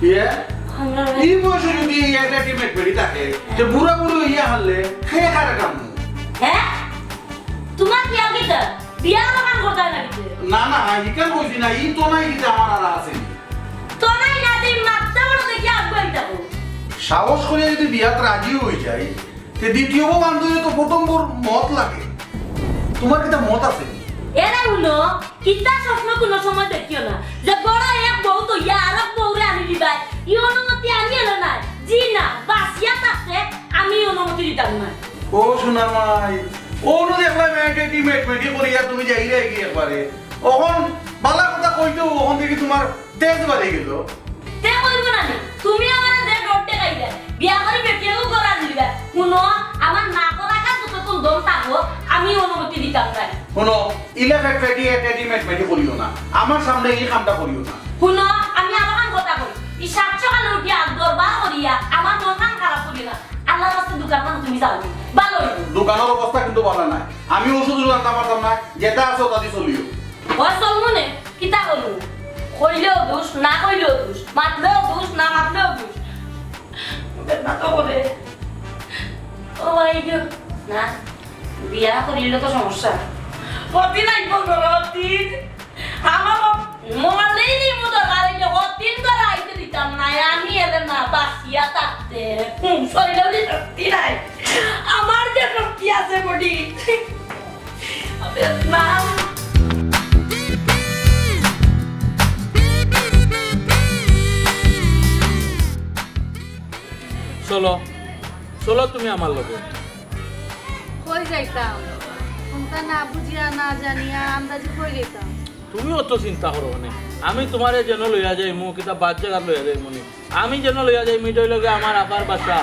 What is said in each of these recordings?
বিয়ে এই বয়সে যদি একটা টিমেট বেড়ি থাকে যে বুড়া বুড়ো ইয়া হারলে খেয়ে খারে কাম হ্যাঁ তোমার কি আগে বিয়া লাগান করতে নাকি না না ইকান কইছি না ই তো নাই দিতে আমার আর আছে তো নাই না তুই মাত্রা বড় দেখি আগুয়াই যাবো সাহস করে যদি বিয়াত রাজি হয়ে যায় তে দ্বিতীয় বান্ধবী তো প্রথম বোর মত লাগে তোমার কিটা মত আছে এরা হলো কিতা স্বপ্ন কোনো সময় দেখিও না যে বড় এক বউ তো ইয়া আর বউরে আনি দিবাই ই অনুমতি আমি এলো না জি না বাসিয়া থাকতে আমি অনুমতি দিতাম না ও সোনার মাই ও নো দেখলাম একটা টিমেট মেডি করিয়া তুমি যাই রে কি একবারে ওখন বালা কথা কইতো ওখন থেকে তোমার তেজ বাড়ি গেল তে কইব না নি তুমি আমার দে ডটে গাইলে বিয়া করে বেটিও করা দিবা শুনো আমার না করা কাজ যতক্ষণ দম থাকবো আমি অনুমতি দিতাম না কোনো ইলেভেন ফেডি একটা টিমেট মেডি করিও না আমার সামনে এই কামটা করিও না শুনো আমি আমার কথা কই ই সাত সকালে উঠি আগ দরবার করিয়া আমার মন কান খারাপ করি না আল্লাহর রাস্তায় দোকান তুমি যাও ভালো হইলো দোকানের অবস্থা কিন্তু ভালো নাই আমি ওষুধ আনতে পারতাম না যেটা আছে ওটা চলিও ওই চলবো নে কিতা করবো কইলেও দোষ না কইলেও দোষ মাতলেও দোষ না মাতলেও দোষ না তো বলে ও ভাই গো না বিয়া করিলে তো সমস্যা অতি নাই বলবো অতি আমার মরলেই নি মতো গাড়িতে অতিন করে আইতে দিতাম না আমি এলে না বাসিয়া থাকতে শরীরে শক্তি নাই আমার যে শক্তি আছে বডি না চলো চলো তুমি আমার লগে কই যাইতাম কোনটা না বুঝিয়া না জানিয়া আন্দাজি কই যাইতাম তুমি অত চিন্তা করো মানে আমি তোমারে যেন লইয়া যাই মু কিতা বাদ জায়গা লইয়া যাই মনে আমি যেন লইয়া যাই মিটাই লগে আমার আপার বাসা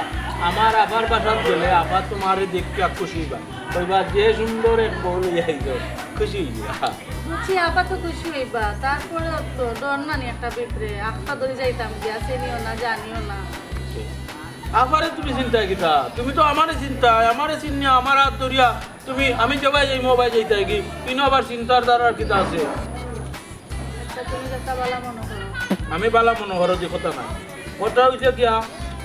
আমার আপার বাসার গেলে আপা তোমারে দেখিয়া খুশি বা কইবা যে সুন্দর এক বউ লইয়া আইছ খুশি হইবা বুঝছি আপা তো খুশি হইবা তারপরে তো ডর নানি একটা ভিতরে আখটা ধরে যাইতাম গিয়া চিনিও না জানিও না আমারে তুমি চিন্তা কিতা তুমি তো আমারে চিন্তা আমারে চিনিয়া আমার হাত ধরিয়া তুমি আমি জবাই যাই মোবাইল যাইতা কি তুই আবার চিন্তার দ্বারা কিতা আছে একটা তুমি যেটা বলা মনে করো আমি বালা মনে করো যে কথা নাই কথা হইছে গিয়া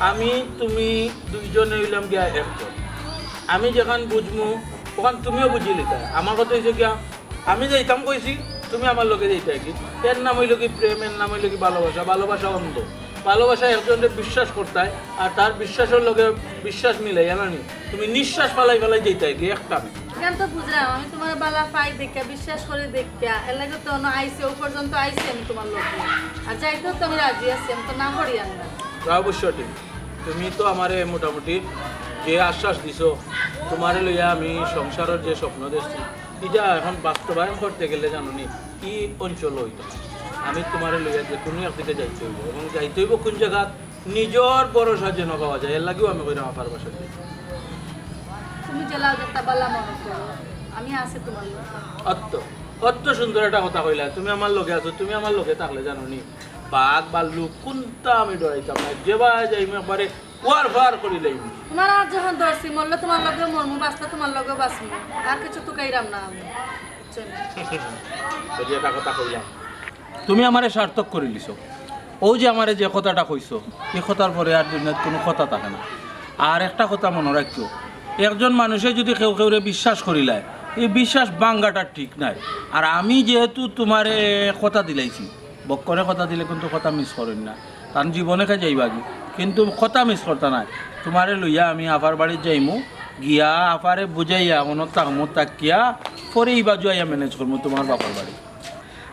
আমি তুমি দুইজনে হইলাম গিয়া একজন আমি যেখান বুঝমু ওখান তুমিও বুঝি লিখা আমার কথা হইছে গিয়া আমি যাইতাম কইছি তুমি আমার লগে যাইতা কি এর নাম হইল কি প্রেম এর নাম হইল কি ভালোবাসা ভালোবাসা অন্ধ ভালোবাসা একজনের বিশ্বাস করতে আর তার বিশ্বাসের লগে বিশ্বাস মিলাই জানি তুমি নিঃশ্বাস ফালাই ফেলাই যাইতা কি একটা কেন তো বুঝলাম আমি তোমার বালা পাই দেখা বিশ্বাস করে দেখা এর লাগে তো আইসি ও পর্যন্ত আইসি আমি তোমার লোক আর যাইতেও তো আমি রাজি আছি আমি তো না করি আনবা তা অবশ্য ঠিক তুমি তো আমারে মোটামুটি যে আশ্বাস দিছো তোমারে লইয়া আমি সংসারের যে স্বপ্ন দেখছি এটা এখন বাস্তবায়ন করতে গেলে জানো নি কি অঞ্চল হইতো আমি তোমারে লইয়া যে কোনো একদিকে যাইতে হইব এবং যাইতে হইব কোন জায়গা নিজের ভরসা যেন পাওয়া যায় এর লাগেও আমি কইরাম আপার বাসা তুমি জেলাও যেটা বালা মনে করো আমি আছি তোমার লোক অত সুন্দর একটা কথা কইলা তুমি আমার লগে আছো তুমি আমার লগে থাকলে জানো নি বাঘ বাল্লুক কোনটা আমি ডরাইতাম না যেবা যাইম একবারে ওয়ার ফার করি লাইম তোমার আর যখন ধরছি মরলে তোমার লগে মরমু বাঁচলে তোমার লগে বাঁচমু আর কিছু তো কাইরাম না আমি যদি একটা কথা কইলাম তুমি আমারে সার্থক করে লিছো ও যে আমারে যে কথাটা কইছো এই কথার পরে আর দুনিয়াত কোনো কথা থাকে না আর একটা কথা মনে রাখছো একজন মানুষে যদি কেউ কেউরে বিশ্বাস করিলায় এই বিশ্বাস ভাঙ্গাটা ঠিক নাই আর আমি যেহেতু তোমারে কথা দিলাইছি বক্করে কথা দিলে কিন্তু কথা মিস করেন না কারণ জীবনে খাই যাইবা কি কিন্তু কথা মিস করতে নাই তোমারে লইয়া আমি আপার বাড়ির যাইমু গিয়া আপারে বুঝাইয়া মনত থাকমু তাকিয়া পরে এই বাজু আইয়া ম্যানেজ করবো তোমার বাপার বাড়ি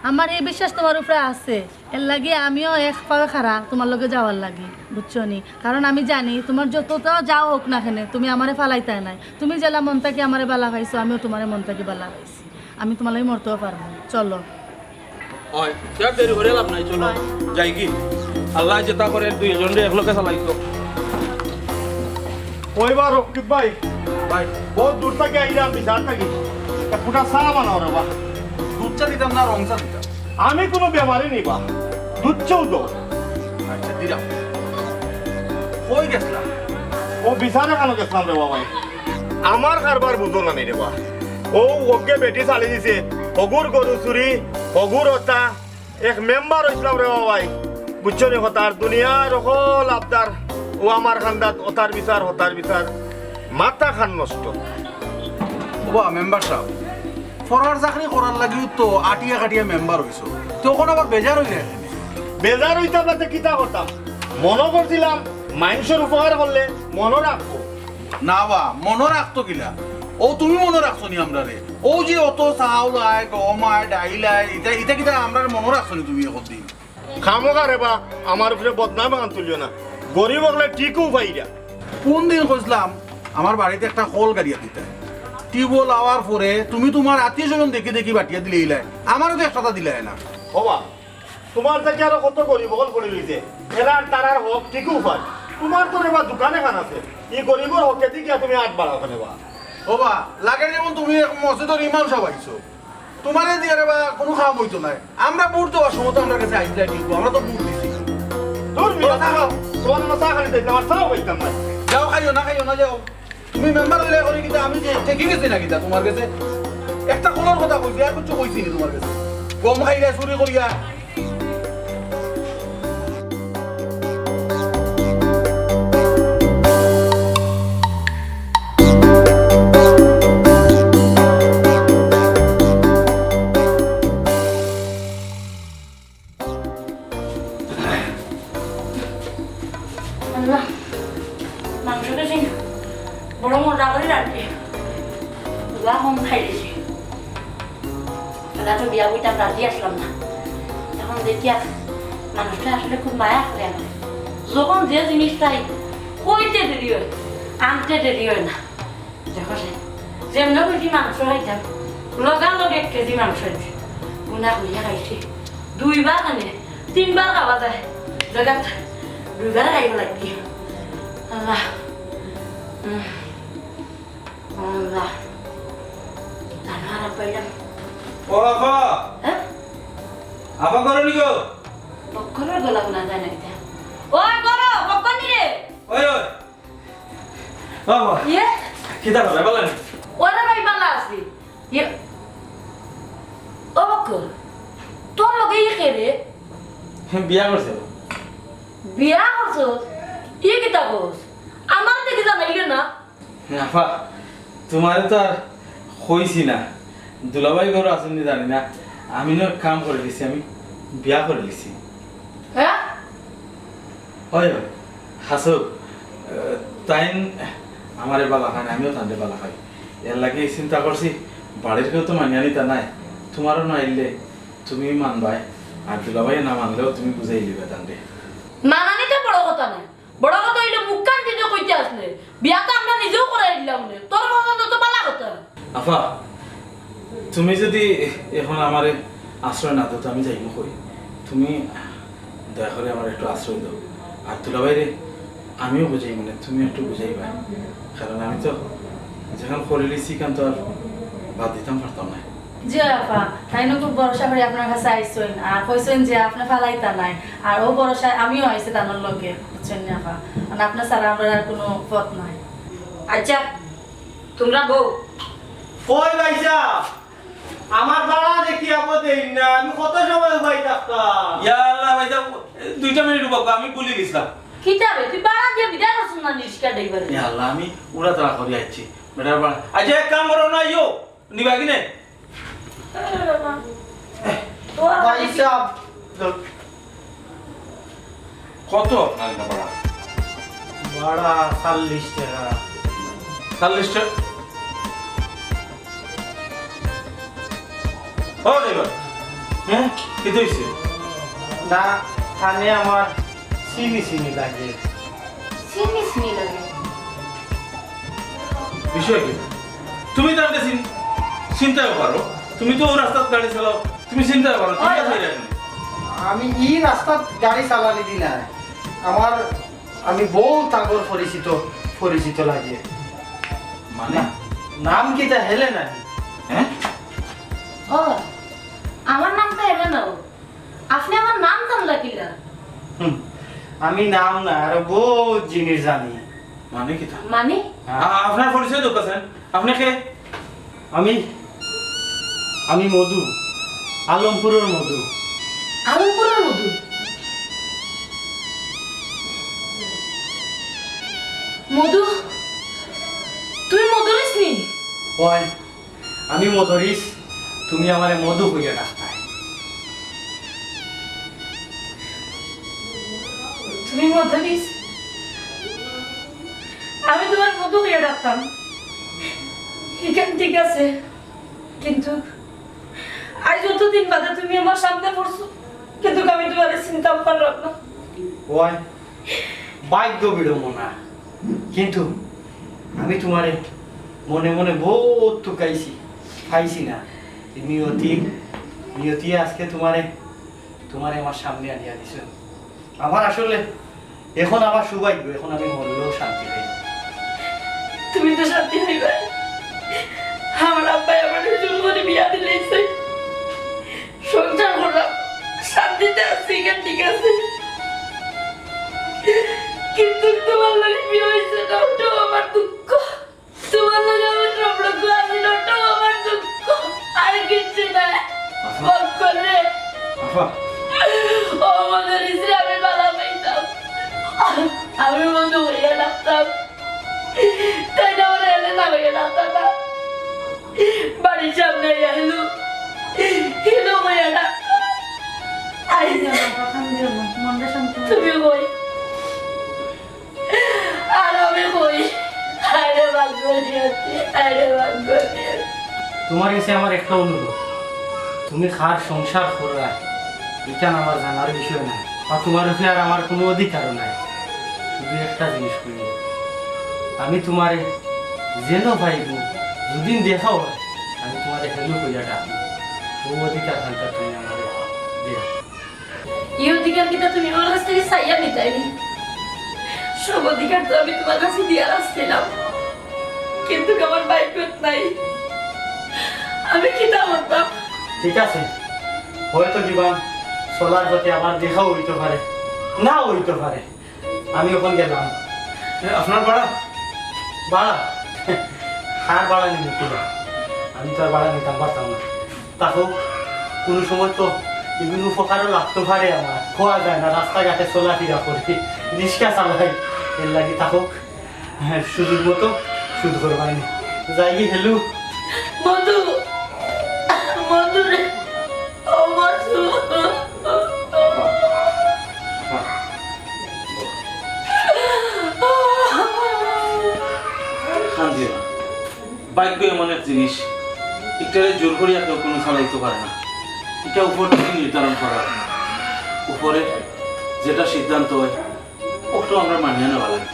আমার এই বিশ্বাস তোমার উপরে আছে এর লাগে আমিও এক পাওয়া খারা তোমার লগে যাওয়ার লাগে বুঝছো নি কারণ আমি জানি তোমার যতটা যাও হোক না কেন তুমি আমারে ফালাইতাই নাই তুমি জেলা মন থেকে আমারে বালা খাইছো আমিও তোমার মন থেকে বালা খাইছি আমি তোমার লাগে মরতেও পারবো চলো হয় যাক দেরি করে লাভ নাই চলো যাই কি আল্লাহ যেটা করে দুইজনে একলগে চালাইতো ওইবার রকিব ভাই ভাই বহুত দূর থেকে আইলাম বিশাল থাকি পুরা চা বানাও রে বা দুধ চা দিতাম না রং চা দিতাম আমি কোনো বেমারি নেই বা দুধ চাও তো আচ্ছা দিলাম কই গেছিলাম ও বিশাল কেন গেছিলাম রে বাবাই আমার কারবার বুঝো না রে বা ও ওকে বেটি চালি দিছে হগুর গরু চুরি হগুর হত্যা এক মেম্বার হইছিলাম রে বাবাই বুঝছো নি হতার দুনিয়ার সকল আবদার ও আমার খান্দাত হতার বিচার মাথা খান নষ্ট। বাবা মেম্বার সাহেব ফরার চাকরি করার লাগিও তো আটিয়া কাটিয়া মেম্বার হইছো তখন আবার বেজার হই যায় বেজার হইতাম না তো কিতা করতাম, মনে করছিলাম মানুষের উপকার করলে মনে রাখবো। না বা মনে রাখতো কিলা ও তুমি মনে রাখছো নি আমরা রে ও যে অত চাউল আয় গম আয় ডাইল আয় এটা এটা কিটা আমরা মনে রাখছো নি তুমি এখন দিন খামোগা রে বা আমার উপরে বদনাম আন তুলিও না, গরিব হলে ঠিকও পাইরা। কোন দিন কইছিলাম আমার বাড়িতে একটা কল গাড়িয়া দিতে টিউবওয়েল আওয়ার পরে তুমি তোমার আত্মীয় স্বজন দেখে দেখি বাটিয়া দিলে ইলাই আমারও তো একসাথে দিলে না হবা তোমার থেকে আরো কত গরিব হল করে লইছে, এরার তারার হক ঠিকও পায়। তোমার তো রেবা দোকানে খান আছে, এই গরিবের হকে দিকে তুমি আট বাড়াও কেন বা? বাবা লাগে যেমন তুমি মসজিদের ইমাম সাহেব আইছো তোমারে দিয়ে রে বা কোনো খাওয়া হইতো না আমরা বুট দেওয়ার সময় তো আমরা কাছে আইসলাই দিব আমরা তো বুট দিছি তোর মিয়া খাও, তোমার না চা খালি দিতে আমার চাও পাইতাম না। যাও খাইও না যাও তুমি মেম্বার হলে করে কিন্তু আমি যে ঠিকই গেছি না কিতা তোমার কাছে একটা কলর কথা কইছি আর কিছু কইছি নি তোমার কাছে গম খাইলা চুরি করিয়া আল্লাহ মাংসটা সেই বড় মোটা করে রাখবে দুলা কম খাইলেছি তো বিয়া বইটাম রাজি আসলাম না এখন দেখিয়া মানুষটা আসলে খুব মায়া করে আমার যখন যে জিনিসটাই কইতে দেরি হয় আনতে দেরি হয় না দেখো যেমন বেশি মাংস খাইতাম লগালগ 1 কেজি মাংস আনছি গুনা হইয়া খাইছি 2 বার খানে 3 বার খাওয়া যায় জগাত 2 বার খাইব লাগি আল্লাহ আল্লাহ তারা পাইলাম ও আফা হ্যাঁ আফা করো নি গো বকরের গলা গুনা যায় না এটা ওই করো বকনি রে ওই আফা ইয়ে কিতা করে বলেন ওরা ভাই বালা আছে ইয়ে ও বকর তোর লগে ইয়ে কে রে বিয়া করছে বিয়া করছো ইয়ে কিতা করছ আমার দেখে জানাইলে না আফা তোমার তো আর হইছি না দুলাভাই ঘর আসেন নি জানি না আমি না কাম করে দিছি আমি বিয়া করে দিছি হ্যাঁ হয় হাসব তাই আমারে বালা খায় না আমিও তান্ডে বালা খাই এর লাগে চিন্তা করছি বাড়ির কেউ তো মানিয়া নিতা নাই তোমারও না আইলে তুমি মানবাই আর দুলাভাই না মানলেও তুমি বুঝাই দিবে তান্ডে মানানিতে বড় কথা না বড় কথা হইলো মুখ কান দিতে কইতে আসলে বিয়া তো আমরা নিজেও করে দিলাম না তোর কথা তো বালা কথা আফা তুমি যদি এখন আমারে আশ্রয় না দাও তো আমি যাইব কই তুমি দয়া করে আমার একটু আশ্রয় দাও আর দুলাভাই রে আমিও বুঝাই মানে তুমি একটু বুঝাইবা কারণ আমি তো যখন করে লিছি কেন তো আর বাদ দিতাম পারতাম না জি আপা তাই না খুব ভরসা করে আপনার কাছে আইসেন আর কইছেন যে আপনি ফালাইতা নাই আর ও ভরসা আমিও আইছি তানোর লগে বুঝছেন না আপা আর আপনার ছাড়া আমরা আর কোনো পথ নাই আচ্ছা তোমরা বউ কই ভাইসা আমার বাড়া দেখি আমাদের না আমি কত সময় ভাই থাকতাম ইয়া আল্লাহ ভাই 2 মিনিট বাবা আমি ভুলে গেছিলাম কিতাবে তুই বাড়া দিয়ে বিদায় করছ না নিষ্কা ড্রাইভারে ইয়া আল্লাহ আমি উড়া তাড়া করে আইছি বেটার বাড়া আজ এক কাম করো না ইয়ো নিবা কিনে ভাইসা কত আপনার এটা বাড়া বাড়া 40 টাকা 40 টাকা ও ড্রাইভার হ্যাঁ কি হইছে না খানে আমার চিনি লাগে চিনি লাগে বিষয় কি তুমি তাহলে চিন্তা করো তুমি তো রাস্তার গাড়ি চালাও তুমি চিন্তা করো ঠিক আছে আমি ই রাস্তাত গাড়ি চালালি দি না আমার আমি বহু তাগর পরিচিত লাগে মানে নাম কি তা হেলে না হ্যাঁ ও আমার নামটা এলে না আপনি আমার নাম জানলা কিলা আমি নাম না আর বহু জিনিস জানি মানে কি তা মানে আপনার পরিচয় দোকান আপনাকে আমি মধু আলমপুরের মধু আলমপুরের মধু মধু তুই মধুরিস নি ওই আমি মধুরিস তুমি আমারে মধু হইয়া ডাক্তার তুমি মধুরিস আমি তোমার মধু হয়ে ডাকতাম এখান ঠিক আছে কিন্তু আজ যতদিন বাদে তুমি আমার সামনে পড়ছো কিন্তু আমি তোমার চিন্তা পারলাম না ওই ভাগ্য বিড়ম্বনা কিন্তু আমি তোমারে মনে মনে বহুত টুকাইছি খাইছি না নিয়তি আজকে তোমারে আমার সামনে আনিয়া দিছ আমার আসলে এখন আমার সৌভাগ্য এখন আমি মরলেও শান্তি পাই তুমি তো শান্তি হইবে আমার আব্বা আমার জোর করে বিয়া দিলেছে সংসার করলাম শান্তিতে আছি এখান ঠিক আছে কিন্তু তোমার লাগে বিয়ে হয়েছে না ওটাও আমার দুঃখ তোমার লাগে আমার সম্পর্ক আছে না ওটাও আমার দুঃখ আর কিছু না বল করে ও আমাদের ইসরে আমি বাধা পাইতাম আমি বন্ধু হইয়া ডাকতাম তাই না ওরা এলে না হইয়া ডাকতাম না বাড়ির সামনে এলো এলো হইয়া ডাকতাম আই মনটা শান্ত তুমি কই আর আমি কই আরে ভাগ্য নিয়েছি আরে ভাগ্য নিয়েছি তোমার কাছে আমার একটা অনুরোধ তুমি খার সংসার করা এটা আমার জানার বিষয় না আর তোমার উপরে আর আমার কোনো অধিকারও নাই শুধু একটা জিনিস করি আমি তোমারে যেন পাইব দুদিন দেখাও হয় আমি তোমারে হেলু কইয়া ডাকবো ও অধিকার হান্তা তুমি আমার দিয়া এই অধিকার কিটা তুমি আমার কাছ থেকে চাইয়া নিতাইনি সব অধিকার তো আমি তোমার কাছে দিয়ে আসছিলাম কিন্তু আমার বাইক নাই আমি কিটা করতাম ঠিক আছে হয়তো কিবা চলার প্রতি আমার দেখাও হইতে পারে না হইতে পারে আমি ওখান গেলাম আপনার ভাড়া বাড়া হার বাড়া নিবি কিনা আমি তো আর বাড়া নিতাম পারতাম না তাকেও কোনো সময় তো এগুলো উপকারও লাগতে পারে আমার খোয়া যায় না রাস্তাঘাটে চলাফেরা করি রিক্সা চালাই এর লাগি থাকুক সুযোগ মতো সুদ করবাই যাই হেলু মধু মধু রে ও মধু শান্তি না ভাগ্য এমন এক জিনিস এটারে জোর করিয়া কেউ কোনো চালাইতে পারে না এটা উপর থেকে নির্ধারণ করা হয়। উপরে যেটা সিদ্ধান্ত হয় ওটা আমরা মানিয়ে নেওয়া লাগে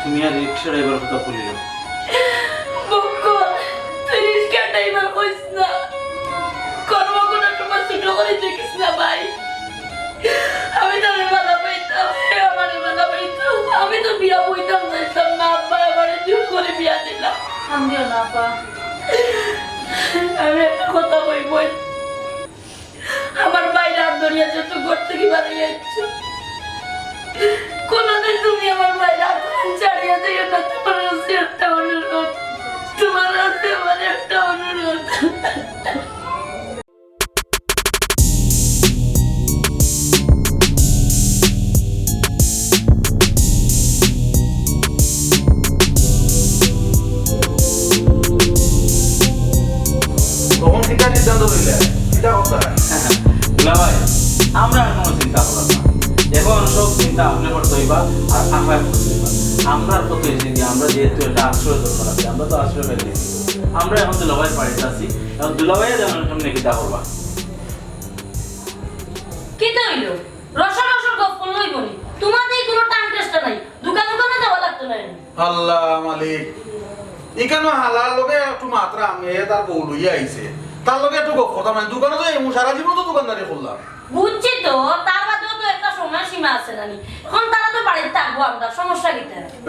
তুমি আর রিক্সা ড্রাইভার কথা বলিল বকর তুই রিস্কা ড্রাইভার হইস না কর্ম কোনো তোমার ছোট করে দেখিস না ভাই আমি তো বাধা পাইতাম আমার বাধা পাইতাম আমি তো বিয়া বইতাম চাইতাম না আব্বা আমার জোর করে বিয়া দিলাম কান্দিও না আপা আমি একটা কথা কইব আমার বাইরে হাত ধরিয়া যত ঘর থেকে বাড়িয়ে যাচ্ছ কোনদিন তুমি আমার বাইরে হাত ছাড়িয়ে দিও না তোমার কাছে একটা অনুরোধ তোমার কাছে আমার একটা অনুরোধ তখন কিটা সিদ্ধান্ত হইলে কিটা কথা ভাই আমরা আর কোনো চিন্তা করলাম না এখন সব চিন্তা আপনি করতে হইবা আর আমায় করতে হইবা আমরা প্রতিনিধি আমরা যেহেতু একটা আশ্রয় দরকার আছে আমরা তো আশ্রয় পেয়েছি আমরা এখন দুলাভাইয়ের বাড়িতে আছি এখন দুলাভাইয়া যেমন সামনে কিতা করবা কি হইল রসা রসর গপ করলো হইবনি তোমাদের কোনো টাইম টেস্ট নাই দোকান দোকানে যাওয়া লাগতো না আল্লাহ মালিক এখানে হালার লগে একটু মাত্রা আমি তার বউ লইয়া আইছে তার লগে একটু গপ কথা মানে দোকানে তো এমন সারা জীবন তো দোকানদারি করলাম বুঝছি তো তার বাদেও তো একটা সময় সীমা আছে নানি এখন তারা তো বাড়িতে থাকবো আমরা সমস্যা কি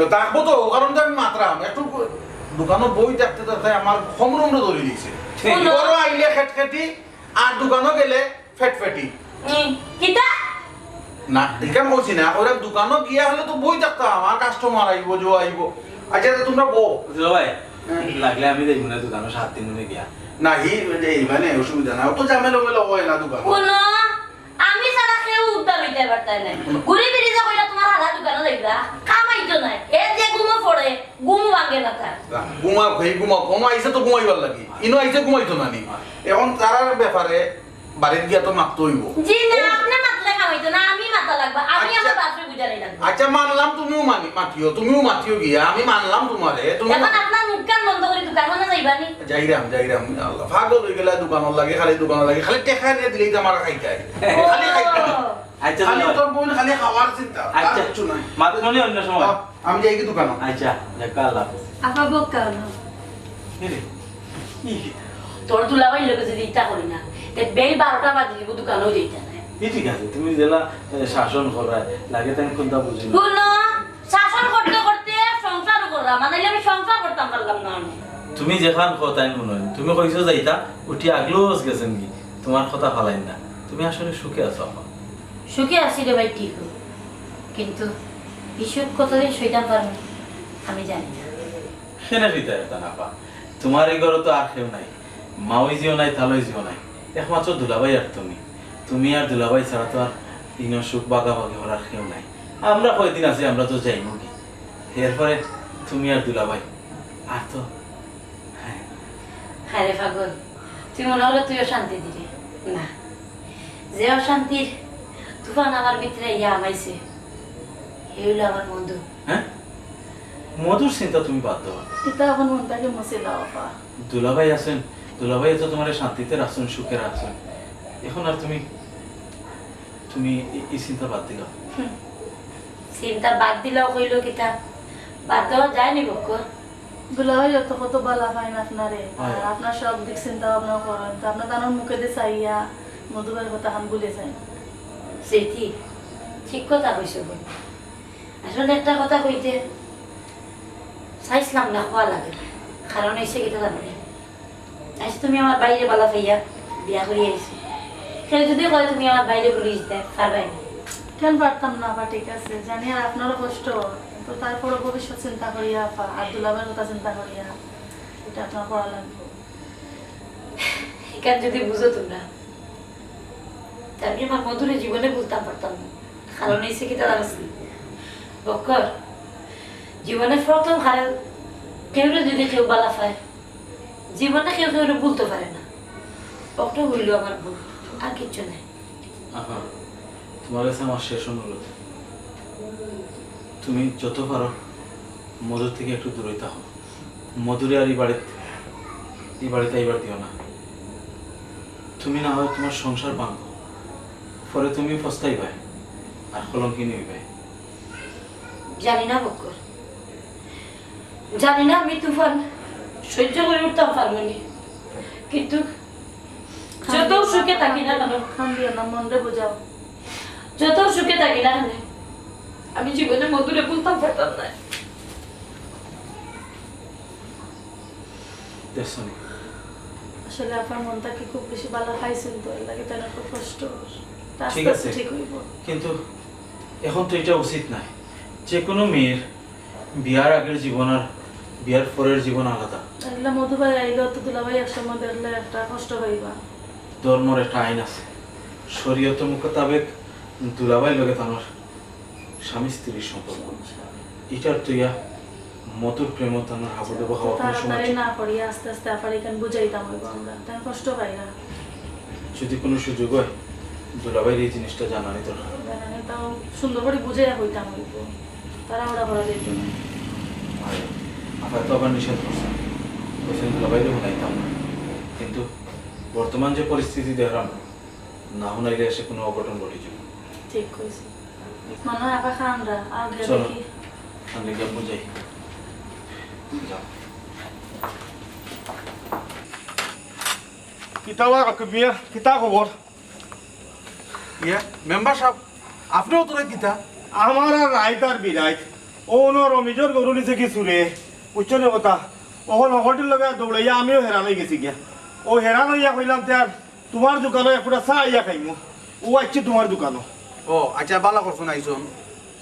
থাকবো তো কারণ তো আমি মাত্রাম একটু দোকানে বই দেখতে দেখতে আমার সমরম্র ধরে দিয়েছে বড় আইলে খেটখেটি আর দোকানে গেলে ফেটফেটি কিতা না এখান বলছি না ওরা দোকানে গিয়া হলে তো বই দেখতাম আমার কাস্টমার আইব জো আইব আচ্ছা তোমরা বউ দুলাভাই লাগলে আমি দেখব না দোকানে 7 দিন ধরে গিয়া না এই মানে অসুবিধা না অত ঝামেলা মেলা হয় না দোকান কোন আমি ছাড়া কেউ উদ্ধার হইতে যাবার তাই নাই ঘুরি ফিরি যা কইরা তোমার হালা দোকানে যাইবা কামাইতো নাই এ যে ঘুমো পড়ে ঘুম ভাঙে না তার ঘুমাও ভাই ঘুমাও কোনো আইসে তো ঘুমাইবার লাগি ইনো আইসে ঘুমাইতো না নি এখন তারার ব্যাপারে বাড়িতে গিয়া তো মারতে হইব জি না আপনি মাতলে কামাইতো না আমি মাতা লাগবা আমি আমার বাপরে বুঝাই লাগবে আচ্ছা মানলাম তুমিও তুমিও মাতিও গিয়া আমি মানলাম তোমারে তুমি এখন আপনার মুখ কান বন্ধ করে দোকান মানে যাইবানি যাইরাম আল্লাহ পাগল হয়ে গেলা দোকানের লাগে খালি টেকা নিয়ে দিলেই তো আমার খাইতে খালি খাইতে আচ্ছা খালি তোর বোন খালি খাওয়ার চিন্তা আর আচ্ছা কিচ্ছু নাই মাতে নলি অন্য সময় আমি যাই কি দোকানে আচ্ছা দেখা আল্লাহ হাফেজ। আপা বক্কা না এরে, কি তোর দুলাভাই লোকে যদি ইচ্ছা করি না তে বেল 12টা বাজে দিব দোকানেও যাইতা না ঠিক আছে তুমি জেলা শাসন করায় লাগে তাই কোনটা বুঝি না শুনো শাসন করতে করতে সংসার করা মানে আমি সংসার করতাম পারলাম না আমি তুমি যেখান কথাই মনে হয় তুমি কইছো যাইতা উঠি আগলোস গেছেন কি তোমার কথা ফালাইন না তুমি আসলে সুখে আছো আপা সুখে আছি রে ভাই ঠিক কিন্তু ঈশ্বর কত দিন সইতাম পারবো আমি জানি না সেনা পিতা এটা না পা তোমার এই ঘরে তো আর কেউ নাই মাওই জিও নাই তালই জিও নাই একমাত্র দুলাভাই আর তুমি আর দুলাভাই ছাড়া তো আর ইন সুখ বাগাবাগি করার কেউ নাই আমরা কয়দিন আছি আমরা তো যাই মুখি এরপরে তুমি আর দুলাভাই আর তো হ্যাঁ রে পাগল তুই মনে হলো তুইও শান্তি দিলি না যে অশান্তির তুফান আমার ভিতরে ইয়া আমাইছে এই হলো আমার বন্ধু হ্যাঁ মধুর চিন্তা তুমি বাদ দাও এটা এখন মনটাকে মুছে দাও আপা দুলাভাই আছেন দুলাভাই তো তোমার শান্তিতে রাখছেন সুখে রাখছেন এখন আর তুমি এই চিন্তা বাদ দিল চিন্তা বাদ দিলেও কইলো কিতা বাদ দেওয়া যায়নি বকর দুলাভাই যত কত বালা পাইন আপনারে হয়। আর আপনার সব দিক চিন্তা ভাবনা করেন তো আপনার তানোর মুখে দিয়ে চাইয়া মধুবাইয়ের কথা হান ভুলে যায় সেইটি ঠিক কথা কইছো বোন আসলে একটা কথা কইতে চাইছিলাম না খোয়া লাগে কারণ এসে কিতা জানো আজ তুমি আমার বাইরে বালা পাইয়া বিয়া করি আইছি সে যদি কয় তুমি আমার বাইরে বলি দিতে পারবাই না কেন পারতাম না আপা ঠিক আছে জানি আর আপনারও কষ্ট তো তারপরও ভবিষ্যৎ চিন্তা করিয়া আপা আর দুলাভাইয়ের কথা চিন্তা করিয়া এটা আপনার করা লাগবে এখান যদি বুঝো তোমরা তা আমি আমার মধুরে জীবনে বলতাম পারতাম না কারণ এসে কিতা জানাচ্ছি বকর জীবনে প্রথম হারে কেউ যদি কেউ বালা পায় জীবনে কেউ কেউ বলতে পারে না ওটা হইল আমার ভুল আর কিচ্ছু নাই আহা তোমার কাছে আমার শেষ অনুরোধ তুমি যত পারো মধুর থেকে একটু দূরে থাকো মধুরে আর এই বাড়িতে এইবার দিও না তুমি না হয় তোমার সংসার ভাঙো পরে তুমি পস্তাই ভাই আর কলঙ্কিনী হইবে জানি না বকর জানি না আমি তুফান সহ্য করে উঠতাম পারবনি কিন্তু যত সুখে থাকি না কেন খান দিও না মনরে বোঝাও যত সুখে থাকি না কেন আমি জীবনে মধুরে বলতাম পারতাম না দেখছো নি? আসলে আপনার মনটা কি খুব বেশি ভালো খাইছেন তো এর লাগে তাই খুব কষ্ট তা ঠিক আস্তে আছে। আস্তে ঠিক হইব কিন্তু এখন তো এটা উচিত নাই যে কোনো মেয়ের বিয়ার আগের জীবন আর বিয়ার পরের জীবন আলাদা এগুলা মধুবাই আইলেও তো দুলাভাই একসময় দেখলে একটা কষ্ট পাইবা ধর্মর একটা আইন আছে শরীয়ত মোতাবেক দুলাভাই লগে তোমার স্বামী স্ত্রীর সম্পর্ক এটার তুইয়া মধুর প্রেম তোমার হাবু দেবো হওয়া কোনো সময় তাড়াতাড়ি না করিয়া আস্তে আস্তে আপার এখানে বুঝাইতাম হইব আমরা তাই কষ্ট পাই না যদি কোনো সুযোগ হয় দুলাভাইয়ের এই জিনিসটা জানানি তোর জানানি তাও সুন্দর করে বুঝাইয়া হইতাম হইব তারা ওরা করা যেত না আবার তো আবার নিষেধ করছে বলছেন দুলাভাইরে শুনাইতাম না কিন্তু বর্তমান যে পরিস্থিতি দেখলাম না শুনাইলে এসে কোনো অঘটন ঘটে যাবে ঠিক কইছি মনে হয় আপা খানরা আগে চলো। দেখি আমি গিয়ে বুঝাই যাও কিতাবা মিয়া কিতা খবর ইয়া মেম্বার সাহেব আপনিও তোরা কিতা আমার আর রাইতার বিরাইত ও রমিজর গরু নিছে কি চুরে উচ্চনে কথা ওখন হকটির লগে দৌড়াইয়া আমিও হেরান হয়ে গেছি গিয়া ও হেরান হইয়া কইলাম তার তোমার দোকানে একটা চা ইয়া খাইমু ও আসছে তোমার দোকানও ও আচ্ছা বালা করছো না আইসন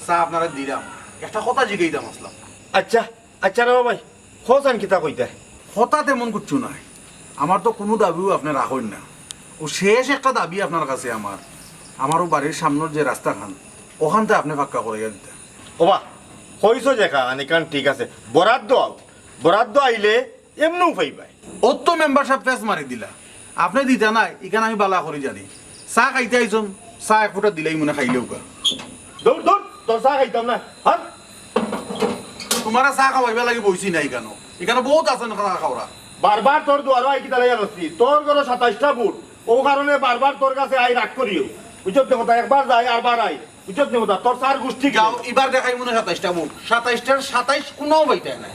চা আপনারা দিলাম একটা কথা জিগাইতাম আসলাম আচ্ছা আচ্ছা রে ভাই খোঁজান কিতা কইতে হঠাৎ এমন কিচ্ছু নাই আমার তো কোনো দাবিও আপনি রাখেন না ও শেষ একটা দাবি আপনার কাছে আমার আমারও বাড়ির সামনের যে রাস্তা খান ওখানতে আপনি পাক্কা করিয়া দিতে। ওবা হইছো দেখা আনিকান ঠিক আছে, বরাদ্দ আইলে এমনিও পাইবাই। ওর তো মেম্বারশিপ পেস মারি দিলা, আপনি দিতে নাই এখানে আমি বালা করি জানি। চাহ খাইতে আইছুন, চাহ এক ফুটা দিলেই মনে খাইলেও কা। দৌড় দৌড়, তোর চা খাইতাম না। হ্যাঁ তোমার চাহ খাওয়াইবা লাগি বইছি না এখানে, এখানে বহুত আছে না খাওয়া। বারবার তোর দুয়ারও আই কিতা লাইয়া বসছি, তোর ঘরে 27টা বুট, ও কারণে বারবার তোর কাছে আই রাগ করিও। বুঝত কথা একবার যাই আরবার আই, বুঝত কথা তোর চার গোষ্ঠী যাও এবার দেখাই মনে 27টা বুট, 27টার 27 কোনো বইটাই নাই।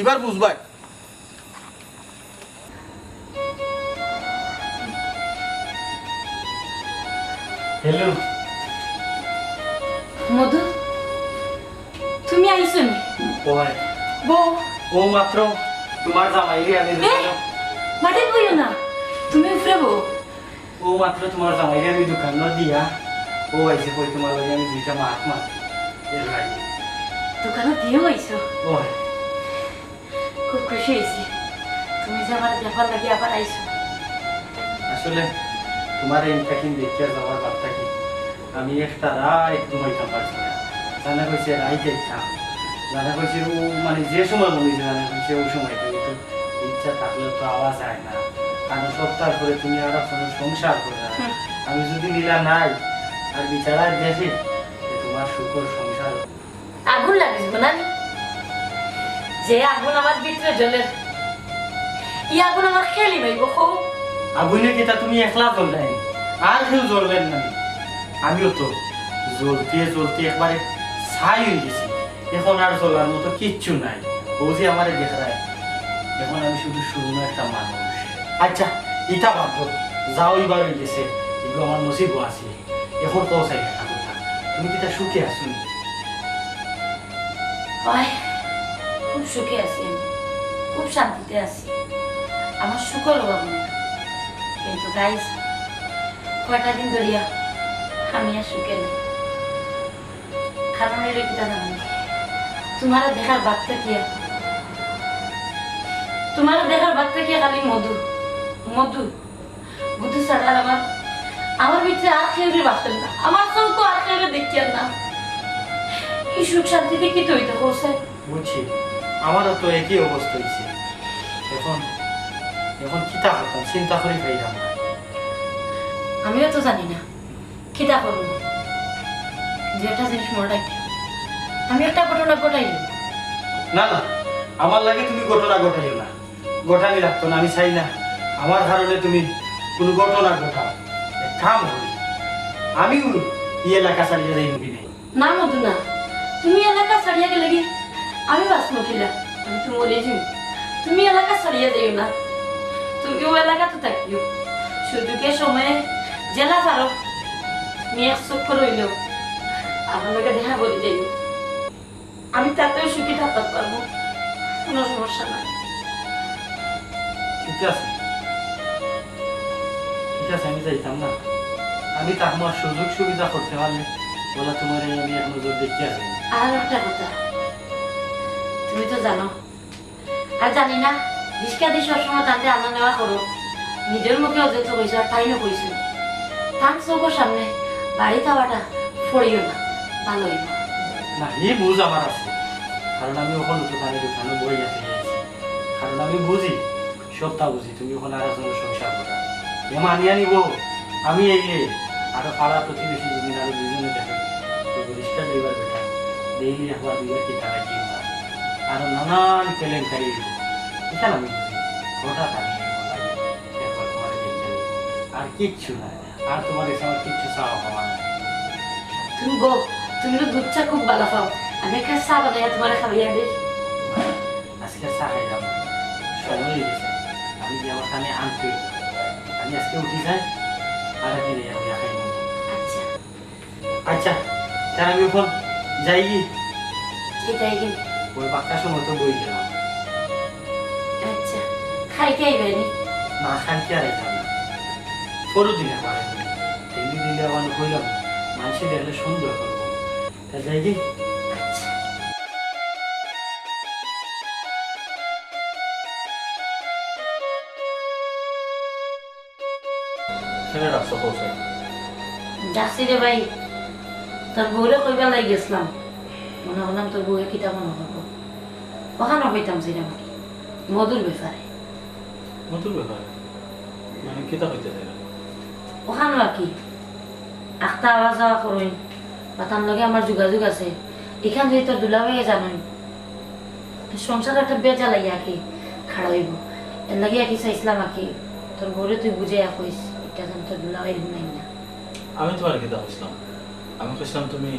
এবার বুঝবাই। হ্যালো, মধু তুমি আইছো নি? ওই বউ ও মাত্র তোমার জামাইরে আমি মাঠে বইও না, তুমি উপরে বউ। ও মাত্র তোমার জামাইরে আমি দোকান দিয়া ও আইসে কই তোমার লগে আমি দুইটা মাত এর লাগে দোকানে দিয়েও আইছো, ওই খুব খুশি হয়েছি তুমি যে আমার দেখার লাগে আবার আইছো। আসলে তোমার এই প্যাকিং দেখিয়া যাওয়ার বার্তা কি আমি একটা রায় ঘুমাইতাম পারছি না। জানা কইছে রাই দেখতাম, জানা কইছে ও মানে যে সময় মনে হয়েছে জানা কইছে ওই সময়টা কিন্তু ইচ্ছা থাকলে তো আওয়াজ যায় না। কারণ সপ্তাহ করে তুমি আর সংসার করে আমি যদি নিলা নাই আর বিচারায় দেখি যে তোমার শুকর সংসার আগুন লাগিস না, যে আগুন আমার ভিতরে জ্বলে ই আগুন আমার খেলি মাইব। আগুনে কিতা তুমি একলা জ্বললেন আর কেউ জ্বলবেন না। আমিও তো জ্বলতে একবারে ছাই হয়ে গেছি, এখন আর জ্বলার মতো কিচ্ছু নাই। ও যে আমারে দেখায় এখন আমি শুধু শূন্য একটা মানুষ। আচ্ছা ইটা ভাবো যাও এবার হয়ে গেছে, এগুলো আমার নসিবও আছে। এখন তো চাই একটা কথা, তুমি কিতা সুখে আসো নি? হয় খুব সুখে আছি, আমি খুব শান্তিতে আছি, আমার সুখের অভাব নেই। কিন্তু গাইস কয়টা দিন ধরিয়া আমি আর সুখে নেই। কারণ এর কি জানা তোমার দেখার বার্তা কি, তোমার দেখার বার্তা কি খালি মধু মধু মধু ছাড়া আর আমার ভিতরে আর কেউ বাসেন না, আমার চৌকো আর কেউ দেখিয়ার না। এই সুখ শান্তিতে কি তৈরি করছে? বুঝছি, আমারও তো একই অবস্থা হয়েছে। এখন কিতা করতাম চিন্তা করে পাইলাম না। আমিও তো জানি না কিতা করবো। যে একটা জিনিস মনে রাখি, আমি একটা ঘটনা ঘটাইনি। না না, আমার লাগে তুমি ঘটনা ঘটাইও না, ঘটানি লাগতো না। আমি চাই না আমার কারণে তুমি কোনো ঘটনা ঘটাও। এক কাম করি, আমিও এই এলাকা ছাড়িয়ে যাই নবী নেই। না মধু না, তুমি এলাকা ছাড়িয়ে গেলে কি আমি বাঁচবো কিলা? আমি তো মরে যাই। তুমি এলাকা ছাড়িয়ে যাইও না, তুমি ও এলাকা তো থাকিও। সুযোগের সময়ে জেলা পারো তুমি এক চক্ষু রইলেও আমার লোকে দেখা করে যাইও। আমি তাতেও সুখী থাকতে পারবো, কোনো সমস্যা নাই। ঠিক আছে আমি যাইতাম না। আমি তার আমার সুযোগ সুবিধা করতে পারলে বলে তোমার আমি এক নজর দেখতে আসি। আর একটা কথা, তুমি তো জানো আর জানি না রিস্কা দিয়ে সবসময় তাতে আনা নেওয়া করো। নিজের মুখেও যেত কইছো আর তাই না কইছো, তার চোখের সামনে বাড়ি যাওয়াটা পড়িও না, ভালো হইব না। এই বুঝ আমার আছে, কারণ আমি ওখানে দোকানে বই যেতে গেছি। কারণ আমি বুঝি, সবটা বুঝি তুমি ওখানে আর একজনের সংসার করা এ মানিয়ে নিব। আমি এই আরো পাড়া প্রতিবেশী যদি আরো দুজনে দেখে রিস্কা ড্রাইভার বেটা ডেইলি একবার দুইবার কি টাকা কি না আরো নানান কেলেঙ্কারি এখানে আমি বুঝি হঠাৎ আমি একবার তোমার দেখে আর কিচ্ছু নাই। আর তোমার এসে আমার কিচ্ছু চাওয়া পাওয়া নাই। তুমি গো, তুমি তো দুধ চা খুব ভালো পাও, আমি একটা চা বানাই তোমার খাওয়াইয়া দিই। আজকে চা খাইলাম, সময় হয়ে গেছে। আমি যে আমার কানে আনতে আমি আজকে উঠি যাই আর একদিন আমি খাই। আচ্ছা আচ্ছা তার আমি এখন যাই কি সেটাই গেলে ওই বাক্কার সময় তো বই গেলাম। আচ্ছা খাইতে আইবেনি না খাইতে আর আইতাম না, পরু দিলে আমার তেমনি দিলে আমার হইলাম মানুষের দেখলে সুন্দর করবো। তা যাই কি আচ্ছা ফেলে রাখছো কোথায়? যাচ্ছি রে ভাই, তোর বউরে কইবার লাগি গেছিলাম, মনে করলাম তোর বউয়ে কিতা মনে করবো, ওখানে হইতাম সেটা মধুর ব্যাপারে, মধুর ব্যাপার মানে কিতা হইতে চাই ওখানে আর কি আখতা আওয়া যাওয়া করইন বা তার লগে আমার যোগাযোগ আছে, এখান থেকে তোর দুলা ভাইয়ে জানেন সংসার একটা বেজা লাগিয়া কি খাড়া হইব, এর লাগে আর কি চাইছিলাম আর কি তোর বউরে তুই বুঝে কইস এটা যেন তোর দুলা ভাই নাই না। আমি তোমার কিতা বুঝলাম, আমি কইছিলাম তুমি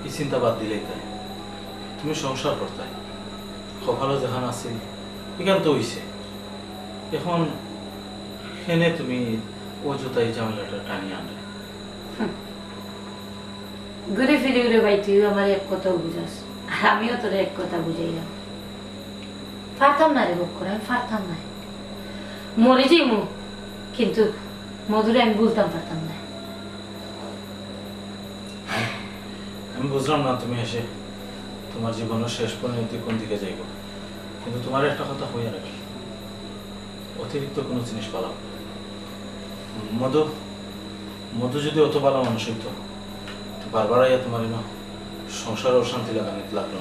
এই চিন্তা বাদ দিলেই তাই, তুমি সংসার করতে সকালে যেখান আছিল এখান তো হইছে, এখন সেনে তুমি অযথাই ঝামেলাটা টানিয়ে আনলে। ঘুরে ফিরে ঘুরে ভাই তুই আমার এক কথা বুঝাস আর আমিও তোর এক কথা বুঝাইলাম, পারতাম না রে বক করে, আমি পারতাম না, মরে যাই মু কিন্তু মধুরে আমি বলতাম পারতাম না। আমি বুঝলাম না তুমি এসে তোমার জীবনের শেষ পরিণতি কোন দিকে যাইব, কিন্তু তোমার একটা কথা হইয়া রাখি, অতিরিক্ত কোনো জিনিস পালাম মধু, মধু যদি অত ভালো মানুষ হইতো বারবার আইয়া তোমার না সংসার অশান্তি লাগানিতে লাগলো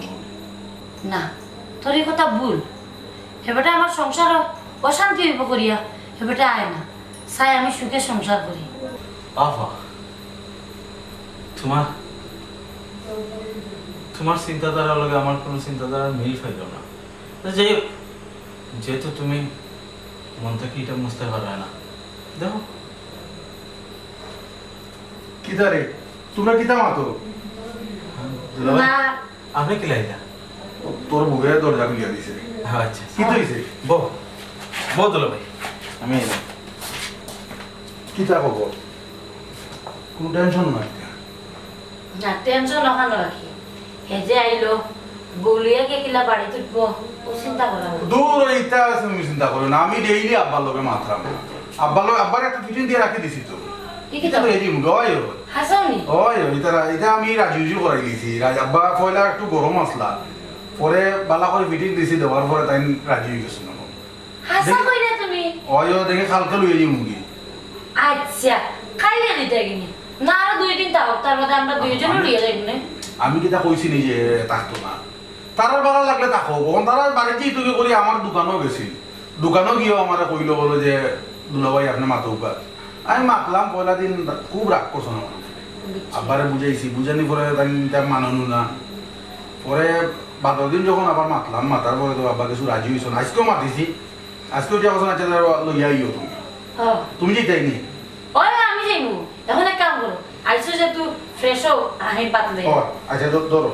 না তোর এই কথা ভুল, এবারে আমার সংসার অশান্তি হইব করিয়া এবারে আয় না চাই আমি সুখে সংসার করি। আহা তোমার তোমার চিন্তাধারার লগে আমার কোনো চিন্তাধারার মিল পাইল না, যাই হোক যেহেতু তুমি মন থেকে এটা বুঝতে পারবে না, দেখো কিতা রে তোমরা কিতা মাতো? না আপনি কি লাইলা? তোর বউয়ের দরজা খুলিয়া দিছে। আচ্ছা কি তো হইছে? বউ বউ দুলা ভাই আমি এলাম। কিতা খবর? কোনো টেনশন নাই? না টেনশন ওখানে রাখি, হে যে আইলো বলিয়া কে কিলা বাড়ি তুলবো ও চিন্তা করা না। দূর ইটা আছে তুমি চিন্তা করো না, আমি ডেইলি আব্বার লগে মাত্রাম, আব্বার একটা ফিটিং দিয়ে রাখি দিছি তো। কি কি তো এই যে গয় হাসাওনি ওই এটা আমি রাজুজি করাই দিয়েছি, আব্বা পয়লা একটু গরম আসলা পরে বালা করে ফিটিং দিছি, দেওয়ার পরে তাই রাজি হয়ে গেছিল। হাসা কইরা তুমি ওই দেখে কালকে লইয়ে যাই মুগি। আচ্ছা খাইলে দিতে গিনি না আর 2 দিন তাও তার মধ্যে আমরা দুইজন লইয়া যাইব না। আমি কিতা কইছি নি যে থাকতো না, তারার ভালো লাগলে থাকো, কখন তারা বাড়িতে তুই করি আমার দোকানও গেছিল, দোকানও গিয়েও আমার কইলো বলো যে দুলাভাই আপনি মাথা, আমি মাতলাম পয়লা দিন খুব রাগ করছো না, আব্বারে বুঝাইছি, বুঝানি পরে তাই মানানো না, পরে 12 দিন যখন আবার মাতলাম, মাতার পরে তো আব্বা কিছু রাজি হয়েছ না, আজকেও মাতিছি, আজকেও যে কথা আছে লইয়া আইও তুমি, হ্যাঁ তুমি যেটাই নি ওই আমি যাইমু এখন এক কাম করো আইসো যে তুই ফ্রেশ হও আহি পাতলে আচ্ছা ধরো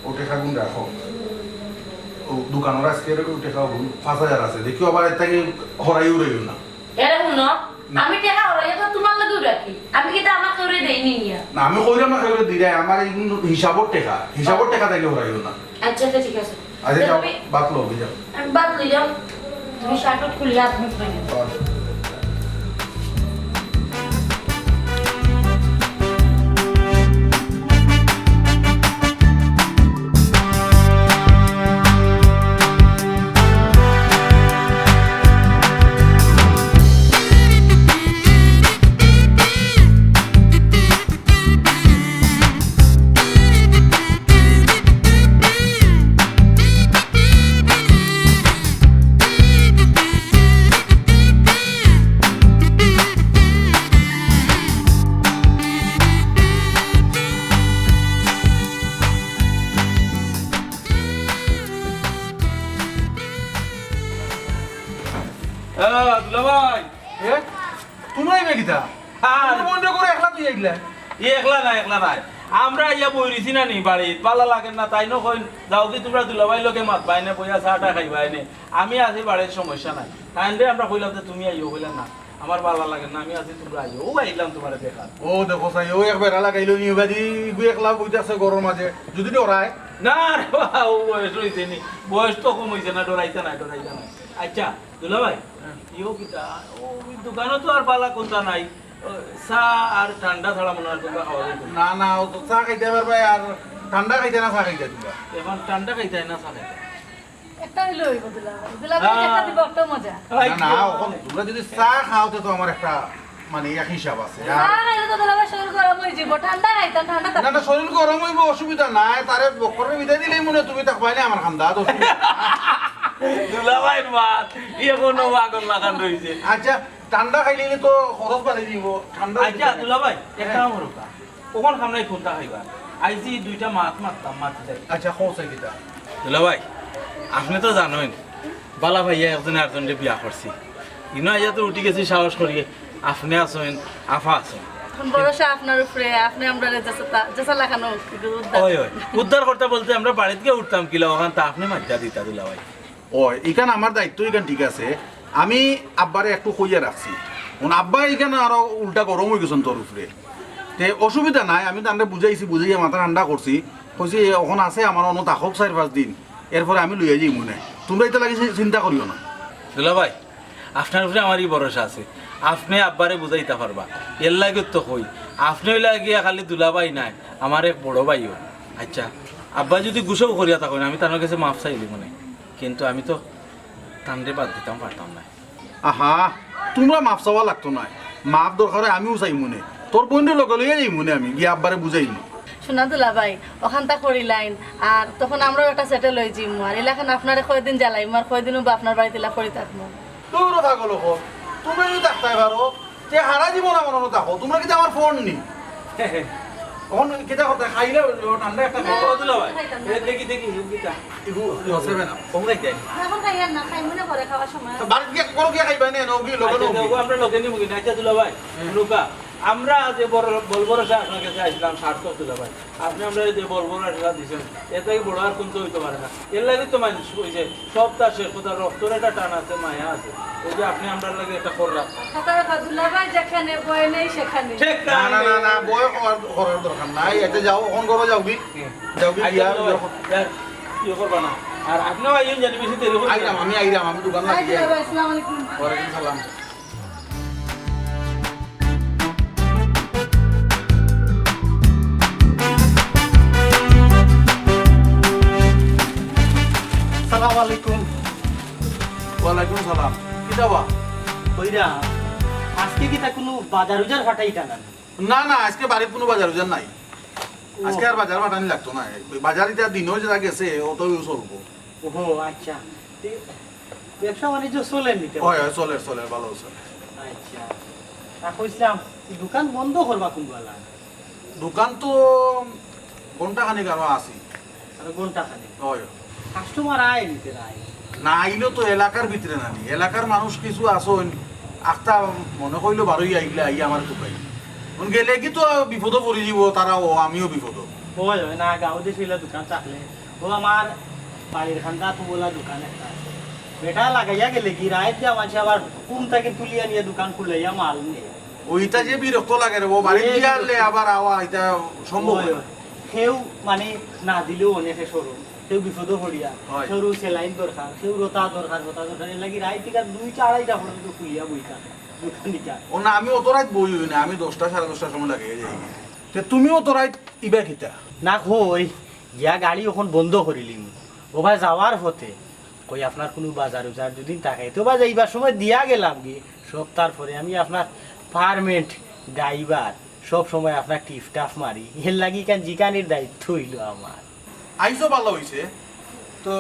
ওটে খাগুন রাখো, ও দোকানের আজকে উঠে খাওয়াবো 5000 আছে, দেখিও আবার এর থেকে হরাইও রইও না। এরকম না আমি টাকা ওরাই তো তোমার লাগেও রাখি, আমি কি তা আমার করে দেইনি নিয়া না আমি কইলাম না কেউ দিলাই, আমার এই হিসাবর টাকা থেকে হরাইও না। আচ্ছা ঠিক আছে আচ্ছা যাও বাতলো যাও। আমি বাদ লইলাম, তুমি শার্ট খুলে হাত মুখ ধুয়ে নাও। দুলাভাই তোমরা এই বেগিতা মনে করে একলা তুই আইলা? একলা নাই আমরা ইয়া বইরিছি না নি বাড়ি পালা লাগে না তাই নয় যাও কি তোমরা দুলাভাই লোকে মাত পাই না বইয়া চাটা খাইবাই নে, আমি আছি বাড়ির সমস্যা নাই, তাই আমরা কইলাম যে তুমি আইও, কইলাম না আমার ভালো লাগে না আমি আছি তোমরা আইও, ও আইলাম তোমার দেখা। ও দেখো চাই ও একবার লাগাইলো নি বাদি গুই একলা বইতে আছে গরম মাঝে যদি ডরায় না রে বাবা, ও বয়স হয়েছে নি, বয়স তো কম হয়েছে না, ডরাইতে নাই। আচ্ছা দুলাভাই ইও কিটা ও দোকানও তো আর পালা কোনটা নাই, চা আর ঠান্ডা ছাড়া মনে হয় তোমরা খাওয়া যায় না না ও তো চা খাইতে পারবে আর ঠান্ডা খাইতে না চা খাইতে দিবা। এখন ঠান্ডা খাইতে না চা খাইতে একটা হইলো হইব দুলাভাই, দুলাভাই একটা দিব একটা মজা। না না এখন তোমরা যদি চা খাওতে তো আমার একটা মানে এক হিসাব আছে না খাইলে তো দুলাভাই শরীর গরম হয়ে যাব ঠান্ডা খাইতাম ঠান্ডা না না শরীর গরম হইব অসুবিধা নাই তারে বকরে বিদায় দিলেই মনে তুমি থাকবাই না আমার খান্দা দুলাভাইয়ের মাত এখনো আগুন লাগান রয়েছে। আচ্ছা ঠান্ডা খাইলে তো খরচ বাড়ি দিব ঠান্ডা আচ্ছা দুলাভাই একটা আমার রোকা কখন খামলাই কোনটা খাইবা আইজি দুইটা মাছ মারতাম মাছ যাই। আচ্ছা খোঁজে কিটা দুলাভাই আপনি তো জানেন বালা ভাইয়া একজনে আরেকজনকে বিয়া করছি ইনো আইয়া তো উঠি গেছি সাহস করিয়ে আপনি আছেন আফা আছেন এখন ভরসা আপনার উপরে আপনি আমরা যেসা লাগানো ওই ওই উদ্ধার করতে বলতে আমরা বাড়িতে গিয়ে উঠতাম কিলা ওখান তা আপনি মাজ্জা দিতা দুলাভাই। ও এখান আমার দায়িত্ব এখান ঠিক আছে আমি আব্বারে একটু কইয়া রাখছি আব্বা এখানে আরো উল্টা গরম হয়ে গেছেন তোর উপরে তে অসুবিধা নাই আমি তাহলে বুঝাইছি বুঝাইয়া মাথা ঠান্ডা করছি কইছি এখন আছে আমার অন্য থাকক 4-5 দিন এরপরে আমি লইয়া যাই মনে তোমরা এটা লাগি চিন্তা করিও না। দুলাভাই আপনার উপরে আমারই ভরসা আছে আপনি আব্বারে বুঝাইতে পারবা এর লাগে তো কই আপনি লাগিয়া খালি দুলাভাই নাই আমার এক বড় ভাইও। আচ্ছা আব্বা যদি গুছাও করিয়া থাকেন আমি তার কাছে মাফ চাইলি মনে কিন্তু আমি তো টানরে বাদ দিতাম পারতাম না। আহা তোমরা মাপ চাওয়া লাগতো না মাপ দরকারে আমিও চাই মনে তোর বোনের লগে লইয়া যাই মনে আমি গিয়ে আব্বারে বুঝাইনি। শোনা দুলাভাই ওখানটা করিলাইন আর তখন আমরাও একটা সেটেল হয়ে যাইম আর এলাকান আপনারে কয়দিন জ্বালাইম আর কয়দিনও বা আপনার বাড়িতে করি থাকবো। তোর পাগল হোক তুমি যদি থাকতে পারো তে হারা জীবন আমার মনে থাকো তোমরা কিন্তু আমার ফোন নি এখন কেটা কথা খাইলে ঠান্ডা একটা দুলাভাই দেখি দেখি রুগীটা হসবে না কমলাই দেয় এখন খাইয়েন না খাই মনে করে খাওয়ার সময় বাড়ি গিয়ে করো গিয়ে খাইবা না নৌকি লগে নৌকি আমরা লোকে নিব কিনা আচ্ছা দুলাভাই রুকা আমরা যে বলবরসা আপনার কাছে আসলাম সার্থক দুলাভাই আপনি আমরা যে বলবরসা দিচ্ছেন এটাই বড় আর কোন হইতে পারে না এর লাগে তো মানুষ হয়েছে সব তার শেষ কথা রক্তর একটা টান আছে মায়া আছে ওই যে আপনি আমরা লাগে একটা খর রাখ দুলাভাই যেখানে বয় নেই সেখানে ঠিক না না না না বয় করার দরকার নাই এতে যাও এখন করো যাও কি যাও কি দিয়া ইয়ে করবা না আর আপনিও আইন জানি বেশি দেরি হবে আইরাম আমি দোকান লাগিয়ে আসসালামু আলাইকুম। ওয়ালাইকুম সালাম। সালাম আলাইকুম। ওয়ালাইকুম সালাম কি যাবা কইরা আজকে কি তা কোনো বাজার উজার ফাটাইতা না? না না আজকে বাড়ির কোনো বাজার উজার নাই আজকে আর বাজার বাটানি লাগতো না বাজারিতে দিনও যেটা গেছে অতই চলবো। ওহো আচ্ছা ব্যবসা বাণিজ্য চলে নিতে হয় হয় চলে চলে ভালো চলে। আচ্ছা তা কইছিলাম দোকান বন্ধ করবা কোনবেলা দোকান তো ঘন্টা খানিক আরো আছি আর ঘন্টা খানে হয় কাস্টমার আয় নিতে আয় না আইলেও তো এলাকার ভিতরে নানি এলাকার মানুষ কিছু আসন আখটা মনে করলো বারোই আইলে আই আমার দোকান গেলে কি তো বিপদও পড়ে যাব তারা ও আমিও বিপদ হয় হয় না গাঁও দেশে দোকান থাকলে ও আমার বাড়ির খান্দা তো বলা দোকান একটা আছে বেটা লাগাইয়া গেলে কি রায় দিয়া মাঝে আবার কুম থেকে তুলিয়া নিয়ে দোকান খুলাইয়া মাল নিয়ে ওইটা যে বিরক্ত লাগে রে ও বাড়ি দিয়ে আনলে আবার আওয়া এটা সম্ভব হয় না। কেউ মানে না দিলেও অনেকে সরু কেউ বিপদও পড়িয়া হয়। সরু সেলাইন দরকার কেউ রোতা দরকার এর লাগি রায় থেকে 2-4টা পর্যন্ত খুলিয়া বইতা দোকান দিতা ও না আমি অত রাত বই হই না আমি 10টা 10:30টার সময় লাগে যাই তে তুমিও তো রাত ইবা কিতা না কই গিয়া গাড়ি এখন বন্ধ করিলিম ও ভাই যাওয়ার হতে কই আপনার কোনো বাজার উজার যদি থাকে তো বা যাইবার সময় দিয়া গেলাম কি সপ্তাহ পরে আমি আপনার পারমেন্ট ড্রাইভার সব সময় আপনার টিপ টাফ মারি এর লাগি কেন জিকানির দায়িত্ব হইল আমার আইসো ভালো হইছে তো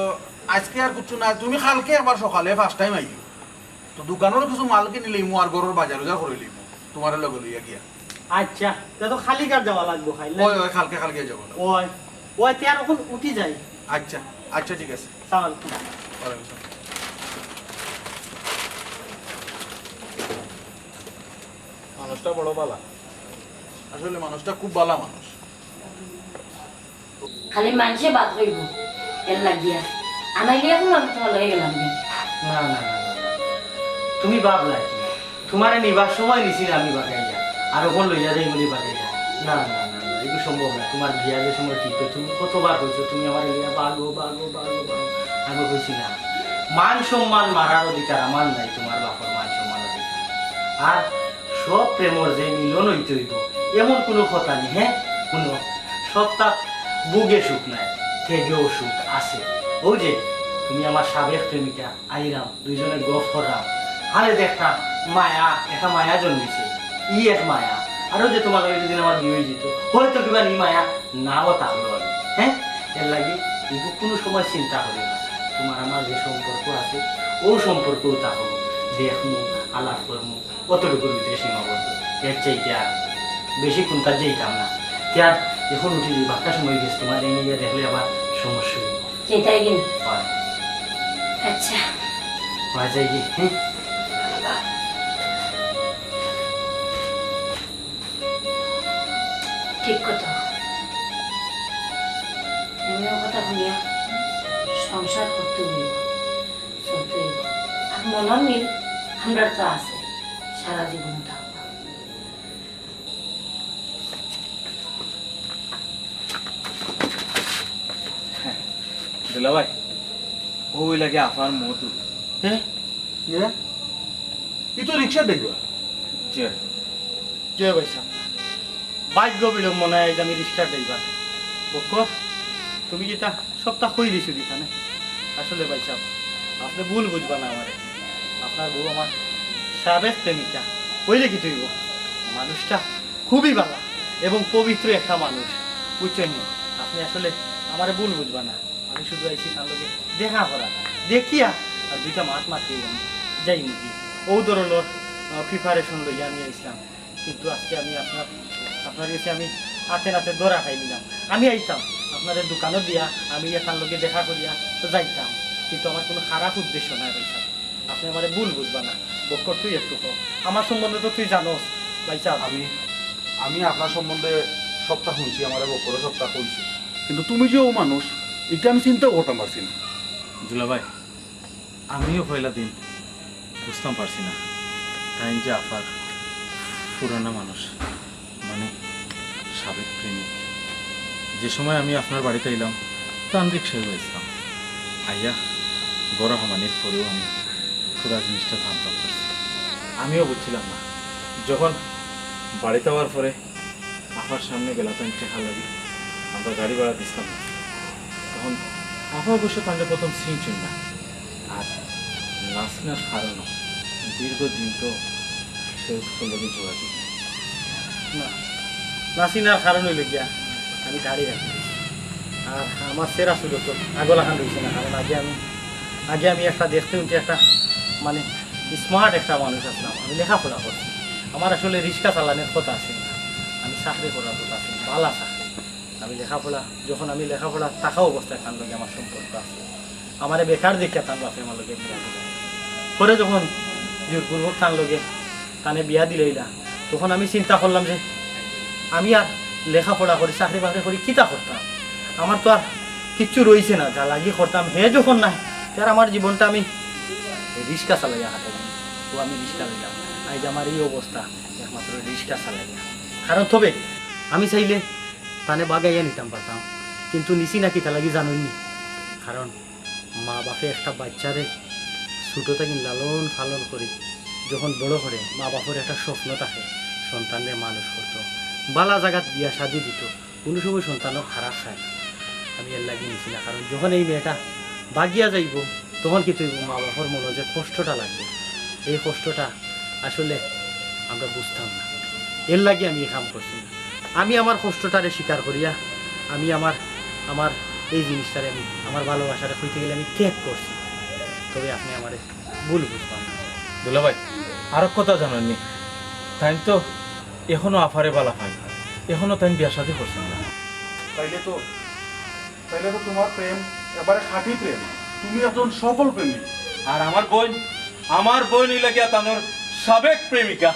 আজকে আর কিছু না তুমি কালকে আবার সকালে ফার্স্ট টাইম আইও তো দোকানের কিছু মাল কিনে লইমু আর ঘরের বাজার উজার করে লইমু তোমার লগে লইয়া গিয়া আচ্ছা তো খালি কার যাওয়া লাগবো খাইলে ওই ওই কালকে কালকে যাব ওই ওই তেয়ার এখন উঠি যাই আচ্ছা আচ্ছা ঠিক আছে সালাম ওয়ালাইকুম আসসালাম। মানুষটা বড় বালা আসলে মানুষটা খুব বালা মানুষ খালি মানুষে বাদ হইব এর লাগিয়া আনাইলে এখন আমি তোমার লয়ে গেলাম নি। না না না তুমি ভাবলা কি তোমারে নিবার সময় নিছি না আমি বাগাইয়া আর ওখান লইয়া যাই বলি বাগাইয়া না না না না এগুলো সম্ভব না তোমার বিয়া যে সময় ঠিক তুমি কতবার কইছো তুমি আমার লইয়া বাগো বাগো বাগো বাগো আমি কইছি না মান সম্মান মারার অধিকার আমার নাই তোমার বাপর মান সম্মান অধিকার আর সব প্রেমর যে মিলন হইতে হইব এমন কোনো কথা নেই হ্যাঁ কোনো সপ্তাহ বুগে সুখ নাই থেকেও সুখ আছে ও যে তুমি আমার সাবেক প্রেমিকা আইরাম দুইজনে গফ করলাম আরে দেখতাম মায়া একটা মায়া জন্মিছে ই এক মায়া আরো যে তোমার লগে যদি আমার বিয়ে হয়ে যেত হয়তো কিবা ই মায়া নাও থাকলো আর হ্যাঁ এর লাগে এগুলো কোনো সময় চিন্তা করি না তোমার আমার যে সম্পর্ক আছে ও সম্পর্কও থাকো দেখমু আলাপ করমু কতটুকুর ভিতরে সীমাবদ্ধ এর চাইতে আর বেশি কোনটা যেইতাম না তার এখন উঠে দিই বাক্কা সময় গেছে তোমার এই নিয়ে দেখলে আবার সমস্যা হইব যেটাই কিন হয় আচ্ছা হয় যাই কি হ্যাঁ ঠিক কথা এমন কথা শুনিয়া সংসার করতে হইব চলতে হইব আর মনের মিল আমরা তো আছে সারা জীবন থাকবো দুলা ভাই ওই লাগে আফার মধু হ্যাঁ ইয়ে ই তো রিক্সা দেখবা যে জয় বৈশা ভাগ্য বিলম্ব নাই যে আমি রিক্সা ড্রাইভার বক তুমি যেটা সপ্তাহ কই দিছো এখানে আসলে ভাই সাহেব আপনি ভুল বুঝবা না আমারে আপনার বউ আমার সাবেক প্রেমিকা কইলে কি তুইব মানুষটা খুবই ভালো এবং পবিত্র একটা মানুষ বুঝছেন আপনি আসলে আমারে ভুল বুঝবা না আমি শুধু আইছি তার লগে দেখা করা দেখিয়া আর দুইটা মাত মাতি যাই নাকি ও ধরনের প্রিপারেশন লইয়া আমি আইসলাম কিন্তু আজকে আমি আপনার কাছে আমি হাতে নাতে ধরা খাই দিলাম আমি আইতাম আপনাদের দোকানও দিয়া আমি এখান লগে দেখা করিয়া তো যাইতাম কিন্তু আমার কোনো খারাপ উদ্দেশ্য নাই ভাই সাহেব আপনি আমারে ভুল বুঝবা না বক্কর তুই একটু কর আমার সম্বন্ধে তো তুই জানোস ভাই সাহেব আমি আপনার সম্বন্ধে সপ্তাহ শুনছি আমার বকরে সপ্তাহ কইছি কিন্তু তুমি যে ও মানুষ এটা আমি চিন্তাও করতে পারছি না দুলা ভাই আমিও পয়লা দিন বুঝতাম পারছি না তাই যে আফার পুরানা মানুষ মানে সাবেক প্রেমিক যে সময় আমি আপনার বাড়িতে এলাম প্রাণ রিক্সায় হয়েছিলাম আইয়া বড় হামানির পরেও আমি পুরা জিনিসটা জানতাম পারছি আমিও বুঝছিলাম না যখন বাড়িতে হওয়ার পরে আফার সামনে গেলাম তাই টেকা লাগি আমরা গাড়ি ভাড়া দিচ্ছিলাম না তখন আফা অবশ্য তাহলে প্রথম চিনছেন না আর নাসিনার কারণও দীর্ঘদিন তো সে লগে যোগাযোগ না নাসিনার কারণ হইল গিয়া আমি দাঁড়িয়ে রাখি আর আমার সেরা ছিল তো আগলাখান রয়েছে না কারণ আগে আমি একটা দেখতে উঠে একটা মানে স্মার্ট একটা মানুষ আসলাম আমি লেখাপড়া করছি আমার আসলে রিক্সা চালানোর কথা আছে না আমি চাকরি করার কথা আছে বালা চাকরি আমি লেখাপড়া থাকা অবস্থায় তার লগে আমার সম্পর্ক আছে আমার বেকার দেখে তার বাপে আমার লগে বিয়া দিলাম পরে যখন জোরপূর্বক তার লগে তানে বিয়া দিলেইলা তখন আমি চিন্তা করলাম যে আমি আর লেখাপড়া করি চাকরি বাকরি করি কিতা করতাম আমার তো আর কিচ্ছু রয়েছে না যা লাগি করতাম হে যখন নাই তার আমার জীবনটা আমি রিক্সা চালাইয়া হাঁটাইলাম তো আমি রিক্সা লইলাম আজ আমার এই অবস্থা একমাত্র রিক্সা চালাইয়া কারণ তবে আমি চাইলে তানে বাগাইয়া নিতাম পারতাম কিন্তু নিচি নাকি তা লাগি জানোইনি কারণ মা বাপে একটা বাচ্চারে ছোটো থেকে লালন পালন করি যখন বড় করে মা বাপের একটা স্বপ্ন থাকে সন্তানরে মানুষ করতো বালা জায়গাত বিয়া শাদি দিত কোনো সময় সন্তানও খারাপ খায় আমি এর লাগিয়ে নিছি না কারণ যখন এই মেয়েটা বাগিয়া যাইব তখন কিন্তু মা বাবার মনে যে কষ্টটা লাগবে এই কষ্টটা আসলে আমরা বুঝতাম না এর লাগে আমি এই কাম করছি না আমি আমার কষ্টটারে স্বীকার করিয়া আমি আমার এই জিনিসটারে আমি আমার ভালোবাসাটা হইতে গেলে আমি ত্যাগ করছি তবে আপনি আমার ভুল বুঝতাম না দুলা ভাই আর কথা জানেননি তাই তো এখনো আফারে বালা পাই এখনো তাই বিয়া শাদী করছেন না তাইলে তো তোমার প্রেম এবারে খাঁটি প্রেম তুমি একজন সফল প্রেমিক আর আমার বোন লাগিয়া তানোর সাবেক প্রেমিকা